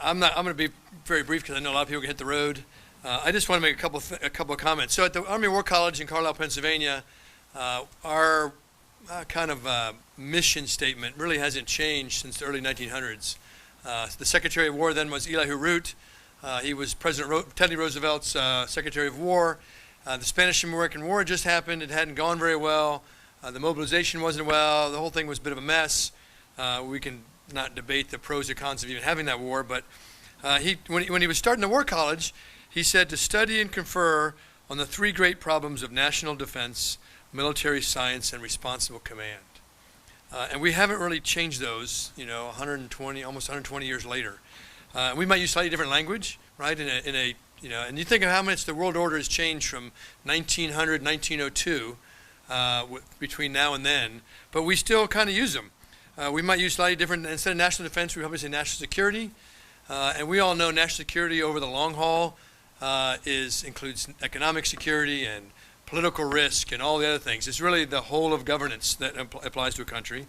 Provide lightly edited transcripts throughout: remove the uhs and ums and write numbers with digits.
I'm going to be very brief because I know a lot of people can hit the road. I just want to make a couple of comments. So at the Army War College in Carlisle, Pennsylvania, our mission statement really hasn't changed since the early 1900s. The Secretary of War then was Eli Root. He was President Teddy Roosevelt's Secretary of War. The Spanish-American War just happened. It hadn't gone very well. The mobilization wasn't well. The whole thing was a bit of a mess. We can not debate the pros or cons of even having that war, but when he was starting the War College, he said to study and confer on the three great problems of national defense, military science, and responsible command. And we haven't really changed those, almost 120 years later. We might use slightly different language, right? And you think of how much the world order has changed from 1900, 1902, between now and then, but we still kind of use them. We might use slightly different, instead of national defense, we probably say national security. And we all know national security over the long haul includes economic security and political risk and all the other things. It's really the whole of governance that applies to a country.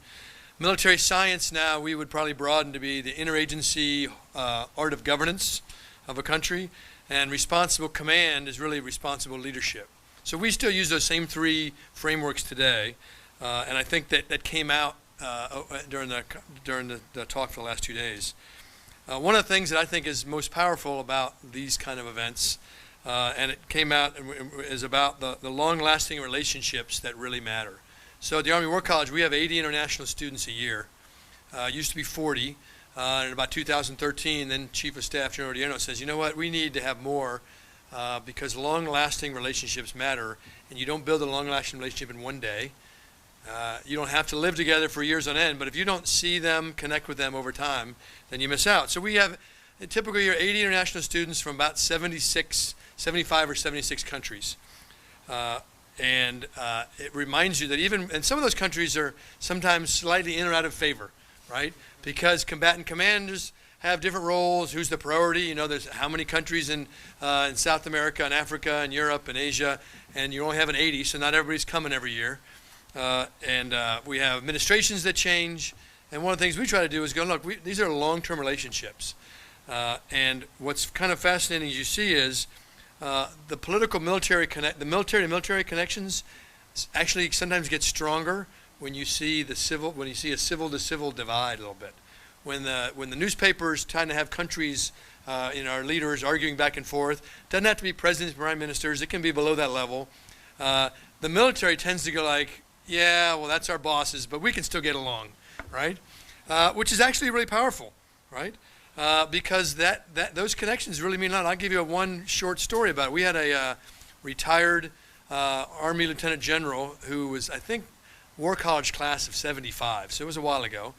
Military science now we would probably broaden to be the interagency art of governance of a country. And responsible command is really responsible leadership. So we still use those same three frameworks today. And I think that came out during the talk for the last 2 days. One of the things that I think is most powerful about these kind of events, and it came out, is about the long-lasting relationships that really matter. So at the Army War College, we have 80 international students a year. Used to be 40. In about 2013, then Chief of Staff General Odierno says, you know what, we need to have more because long-lasting relationships matter, and you don't build a long-lasting relationship in one day. You don't have to live together for years on end, but if you don't see them, connect with them over time, then you miss out. So we have a typical year 80 international students from about 75 or 76 countries. And it reminds you that and some of those countries are sometimes slightly in or out of favor, right? Because combatant commanders have different roles. Who's the priority? There's how many countries in South America and Africa and Europe and Asia, and you only have an 80, so not everybody's coming every year. We have administrations that change, and one of the things we try to do is go, look, these are long-term relationships. And what's kind of fascinating, as you see, is the military to military connections actually sometimes get stronger when you see a civil to civil divide a little bit. When the newspapers tend to have countries, our leaders arguing back and forth, doesn't have to be presidents, prime ministers. It can be below that level. The military tends to go like, yeah, well, that's our bosses, but we can still get along, right? Which is actually really powerful, right? Because those connections really mean a lot. I'll give you one short story about it. We had a retired Army Lieutenant General who was, I think, War College class of 75, so it was a while ago.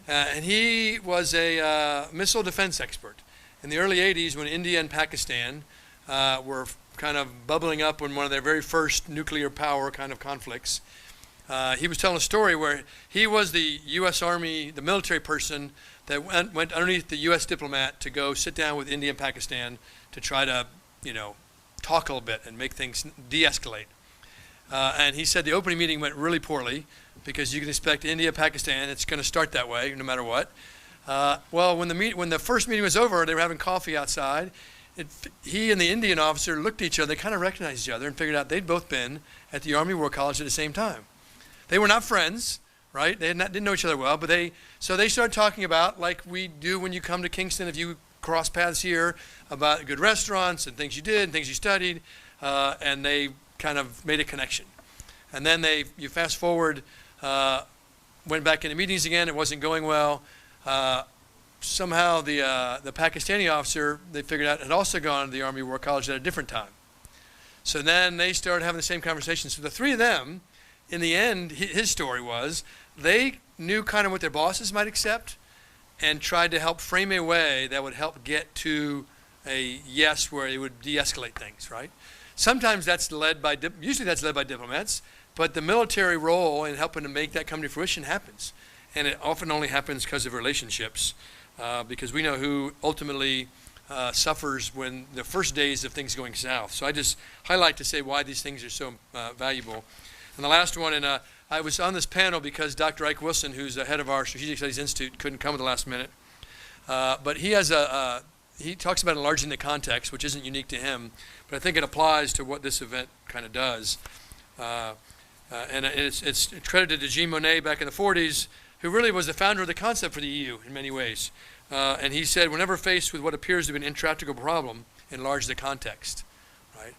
And he was a missile defense expert. In the early 80s, when India and Pakistan were kind of bubbling up in one of their very first nuclear power kind of conflicts, he was telling a story where he was the U.S. Army, the military person that went underneath the U.S. diplomat to go sit down with India and Pakistan to try to, talk a little bit and make things de-escalate. And he said the opening meeting went really poorly because you can expect India, Pakistan, it's going to start that way no matter what. Well, when the first meeting was over, they were having coffee outside. He and the Indian officer looked at each other, they kind of recognized each other and figured out they'd both been at the Army War College at the same time. They were not friends, right? They didn't know each other well, but they started talking about, like we do when you come to Kingston, if you cross paths here, about good restaurants and things you did and things you studied, and they kind of made a connection. And then you fast forward, went back into meetings again, it wasn't going well. Somehow the Pakistani officer, they figured out, had also gone to the Army War College at a different time. So then they started having the same conversation. So the three of them, in the end, his story was, they knew kind of what their bosses might accept and tried to help frame a way that would help get to a yes where it would de-escalate things, right? Sometimes usually that's led by diplomats, but the military role in helping to make that come to fruition happens. And it often only happens because of relationships, because we know who ultimately suffers when the first days of things going south. So I just highlight to say why these things are so valuable. And the last one, and I was on this panel because Dr. Ike Wilson, who's the head of our Strategic Studies Institute, couldn't come at the last minute. But he talks about enlarging the context, which isn't unique to him, but I think it applies to what this event kind of does. And it's credited to Jean Monnet back in the 40s, who really was the founder of the concept for the EU in many ways. And he said, whenever faced with what appears to be an intractable problem, enlarge the context, right?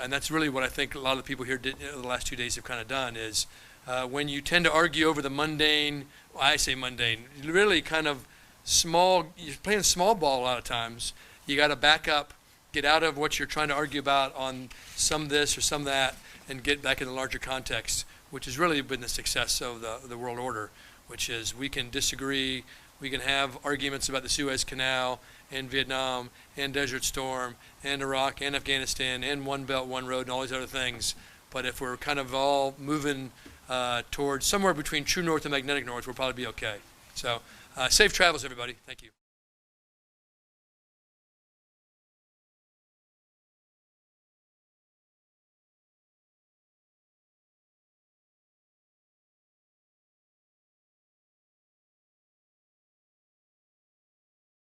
And that's really what I think a lot of the people here did, the last 2 days have kind of done is when you tend to argue over the mundane, well, I say mundane, really kind of small, you're playing small ball a lot of times. You got to back up, get out of what you're trying to argue about on some this or some that, and get back in the larger context, which has really been the success of the world order, which is we can disagree, we can have arguments about the Suez Canal and Vietnam and Desert Storm and Iraq and Afghanistan and One Belt, One Road and all these other things. But if we're kind of all moving towards somewhere between true north and magnetic north, we'll probably be okay. So safe travels, everybody. Thank you.